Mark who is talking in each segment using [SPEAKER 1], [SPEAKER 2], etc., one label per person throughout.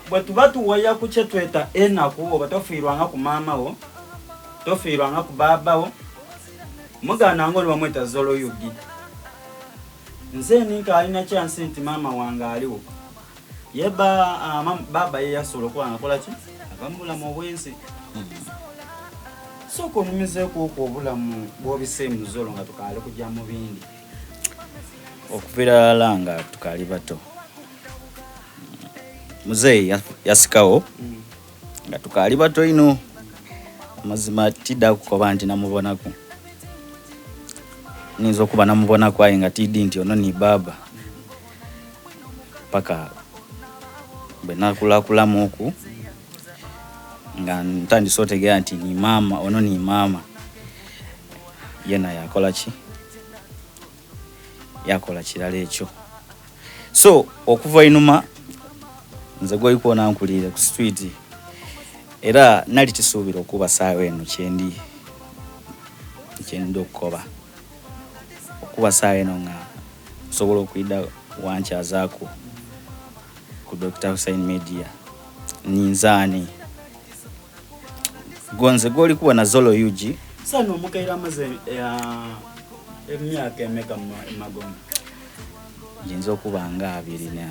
[SPEAKER 1] bwe tuba tuwaya ku kye tweta enaku oba tofiirwanga ku maama wo tofiirwanga ku baaba wo mugaananga oli bamweta Zolo Yugi. Nze ninka alina chance nti maama wange aliwo baaba ye yasobola okuba akola ki abamulamu obwensi sooka onumizeeko okwo obulamu bw'obiseemu Zolo nga tukaale kujja mu bindi
[SPEAKER 2] okuviira ddala nga tukaali bato. Muzeeyi yasikawo nga tukaali bato ino amazima tidda kukoba nti namubonaku ninza okuba namubonaku aye nga tiddi nti ono ni baaba paka bwe nakulakulamu oku nga ntandise otegeera nti ni maama ono ni maama yena yakola ki yakola kirala ekyo. So okuva inuma nze gwali kuona nkulire ku street era nali tisuubira okuba saawa eno kyendi okukoba okuba saawa eno nga nsobola okuyida wankyazaako ku Dr. Hussein Media ninzaani gonze gwali kubona Zolo Yugi
[SPEAKER 1] sana omukaire amaze emyaka emeka emagomba
[SPEAKER 2] yinza okuba nga 2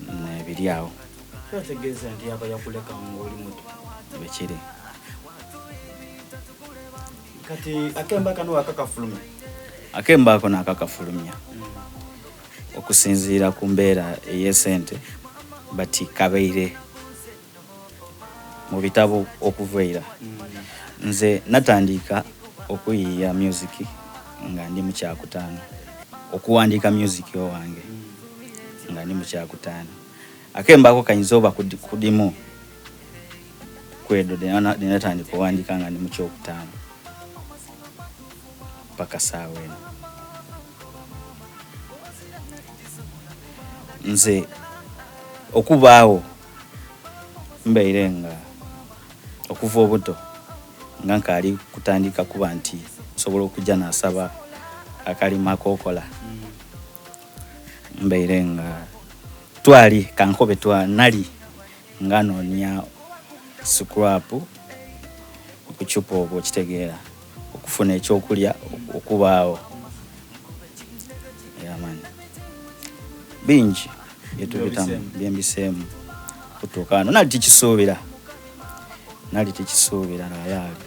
[SPEAKER 2] n'ebiri awo.
[SPEAKER 1] Kyategeeza nti yaba yakuleka ng'oli muto
[SPEAKER 2] bekiri
[SPEAKER 1] kati akemba kano wakakafulumya
[SPEAKER 2] akemba ako nakakafulumya okusinziira ku mbeera ey'esente bati kabeire mu bitabo okuveera nze natandika okuyiya music nga ndi mu kyakutaano okuwandiika music owange nga ndi mu kyakutaano akemba ako kayinza oba kudimu kwedo natandika okuwandiika nga ndi mu kyokutaano paka saawa eno. Nze okubaawo mbeire nga okuva obuto nga nkaali kutandika kuba nti nsobola okujja nasaba akalima akokola mbeire nga twali kankobe nali nga noonya scrap ku chupa obwo kitegeera okufuna ekyokulya okubaawo yamani bingi byetubitamu byembiseemu kutuuka wano nali tikisuubira nayaali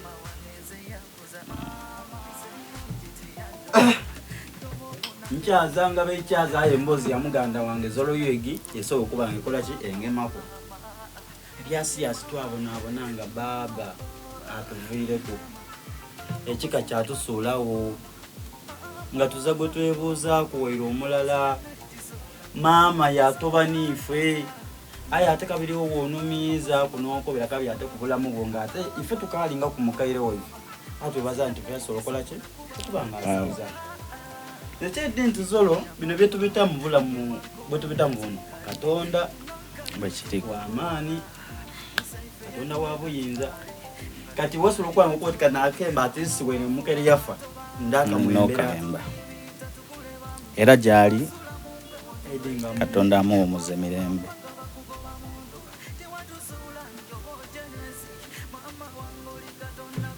[SPEAKER 1] nkyazanga bekyazaayo emboozi ya muganda wange Zolo Yugi esobola okuba nga ekola ki engemako ebyasiyasi twabonaabonanga baaba atuviireku ekika kyatusuulawo nga tuza gwe twebuuzaako waire omulala maama yatoba niife aye ate kabiriwo woonumiiza kunookobera kabi ate ku bulamu bwo nga ate ife tukaalinga ku mukaire waife atwebaza nti feyasobola okukola ki okubanga alasiza nekyeddi nti Zolo bino byetubita mu bulamu bwetubitamu buno Katonda
[SPEAKER 2] bwekiri
[SPEAKER 1] wamaani Katonda wa buyinza kati wasobola okwanga okubatika nakemba ate siwene mukere yafa
[SPEAKER 2] ndakamwembera era gyali Katonda amuwumuza emirembe.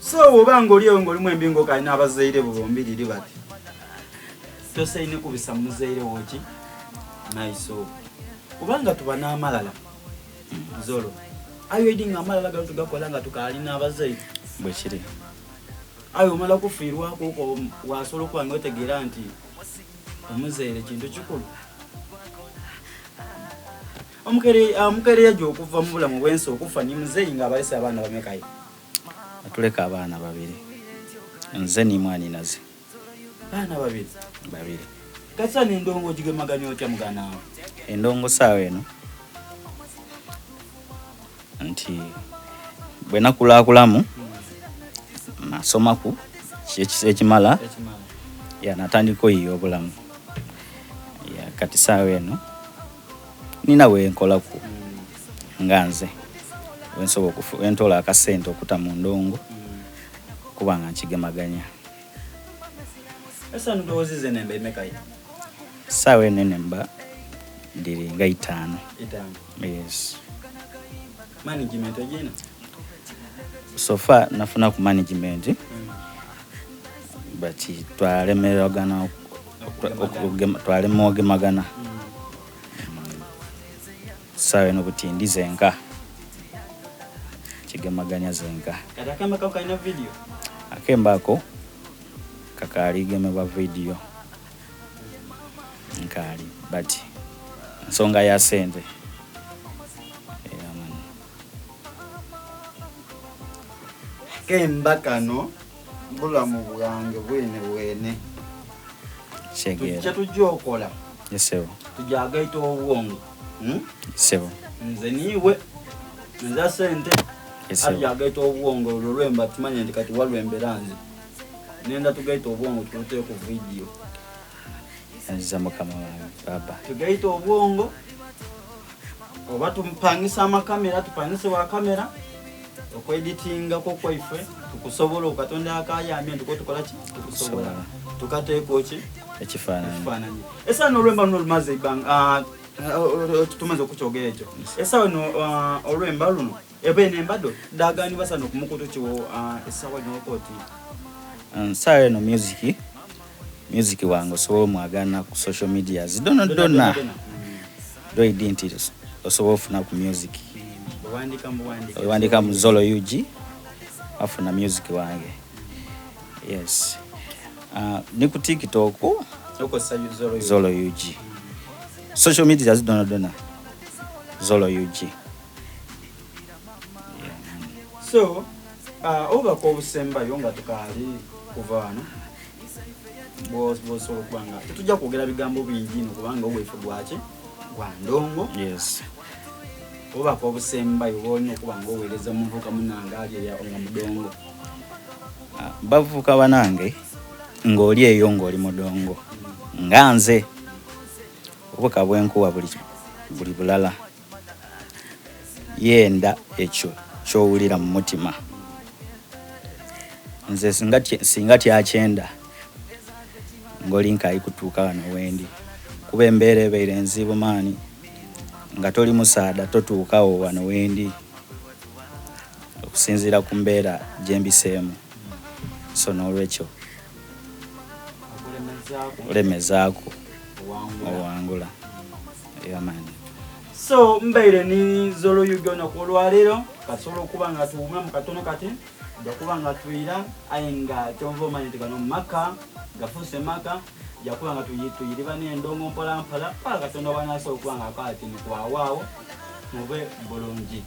[SPEAKER 1] So obanga oliyo ng'olimu embingo kali n'abazaire bo bombiriri bati tosaine kubisa muzaire woki naiso obanga tuba n'amalala Zolo ayo edinga amalala galo tugakola nga tukaali n'abazaire
[SPEAKER 2] bwekiri
[SPEAKER 1] ayo omala kufiirwako okwo wasobola okuba nga otegeera nti omuzaire kintu kikulu omukere yajja okuva mu bulamu bwensi okufa ni muzeeyi ng'abalese abaana bamekayo
[SPEAKER 2] atuleka abaana 2 nze ni mwaninaze
[SPEAKER 1] baana 2 kasa n'endongo ogigemaganya otya mugana wawe
[SPEAKER 2] endongo saawa eno nti bwe nakulaakulamu nasomaku ekimala natandika oyiya obulamu kati saawa eno nina wenkolaku nga nze wensobola wentola akasente okuta mu ndongo okuba nga nkigemaganya.
[SPEAKER 1] Esa ndowozize nembe emekayi.
[SPEAKER 2] Sawa enene mba ndiri nga 5. Yes.
[SPEAKER 1] Management ejina?
[SPEAKER 2] So far nafuna ku management. But twalemeragana twalemogemagana. Sawa eno butindi zenka. Kigemaganya zenka.
[SPEAKER 1] Kata kama kaina video?
[SPEAKER 2] Akembako kakali gemebwa video. Nkali but nsonga ya sente.
[SPEAKER 1] Kemba kano bulamu bwange bwene
[SPEAKER 2] Shegera
[SPEAKER 1] tujokola
[SPEAKER 2] yesewo
[SPEAKER 1] tujagaita obwongo
[SPEAKER 2] yesewo
[SPEAKER 1] nze niwe nza sente ajagaita obwongo olwemba tumanye ndi kati walwemberanze nenda tugaita obwongo tulute ku video
[SPEAKER 2] nzambo kama baba
[SPEAKER 1] tugaita obwongo oba tumpangisa amakamera tupangise wa kamera okweditinga ko kwaife tukusobola okatonda akayambye ndiko tukola ki tukusobola tukateeko ki ekifaananyi esa n'olwemba n'olumaze ibanga tumaze okukyogera ekyo esa no olwemba luno ebe nembado dagani basano kumukuto kiwo esawa n'okoti
[SPEAKER 2] nsawe no music wangu so mwagana ku social media zidona do identity osobola ofuna ku music wandika mu Zolo UG afuna music wange. Yes. Ni ku TikTok
[SPEAKER 1] oko
[SPEAKER 2] Zolo UG. Social media zidona Zolo UG.
[SPEAKER 1] So oba ko busemba yonga tukali kuvana boss olukubanga tutujja kwogera bigambo bingi no kubanga obwefu bwache gwandongo.
[SPEAKER 2] Yes.
[SPEAKER 1] Oba ko busemba yobonye kubanga owereza muvuka munanga ali ya onga mudongo.
[SPEAKER 2] Bavuka banange ngoli eyo ngoli mudongo. Nganze obuka bwenkuwa buli bulala. Yenda ekyo kyowulira mu mutima. Nze singati achenda ngoli nkai kutuuka wano wendi kuba embeera ebeire enzibu maani nga toli musaada totuukawo wano wendi okusinziira ku mbeera gyembiseemu. So n'olwekyo olemezaako owangula. Yamani.
[SPEAKER 1] So mbeire ni Zolo UG nakulwaliro kasobola okuba nga tuwuma mu katono kati jakuba nga tuira ayenga kyonvo manyi tikano maka gafuse maka jakuba nga tuyiriba n'endongo mpola pala katonda banaso okuba nga akati ni kwawaawo mube bulungi.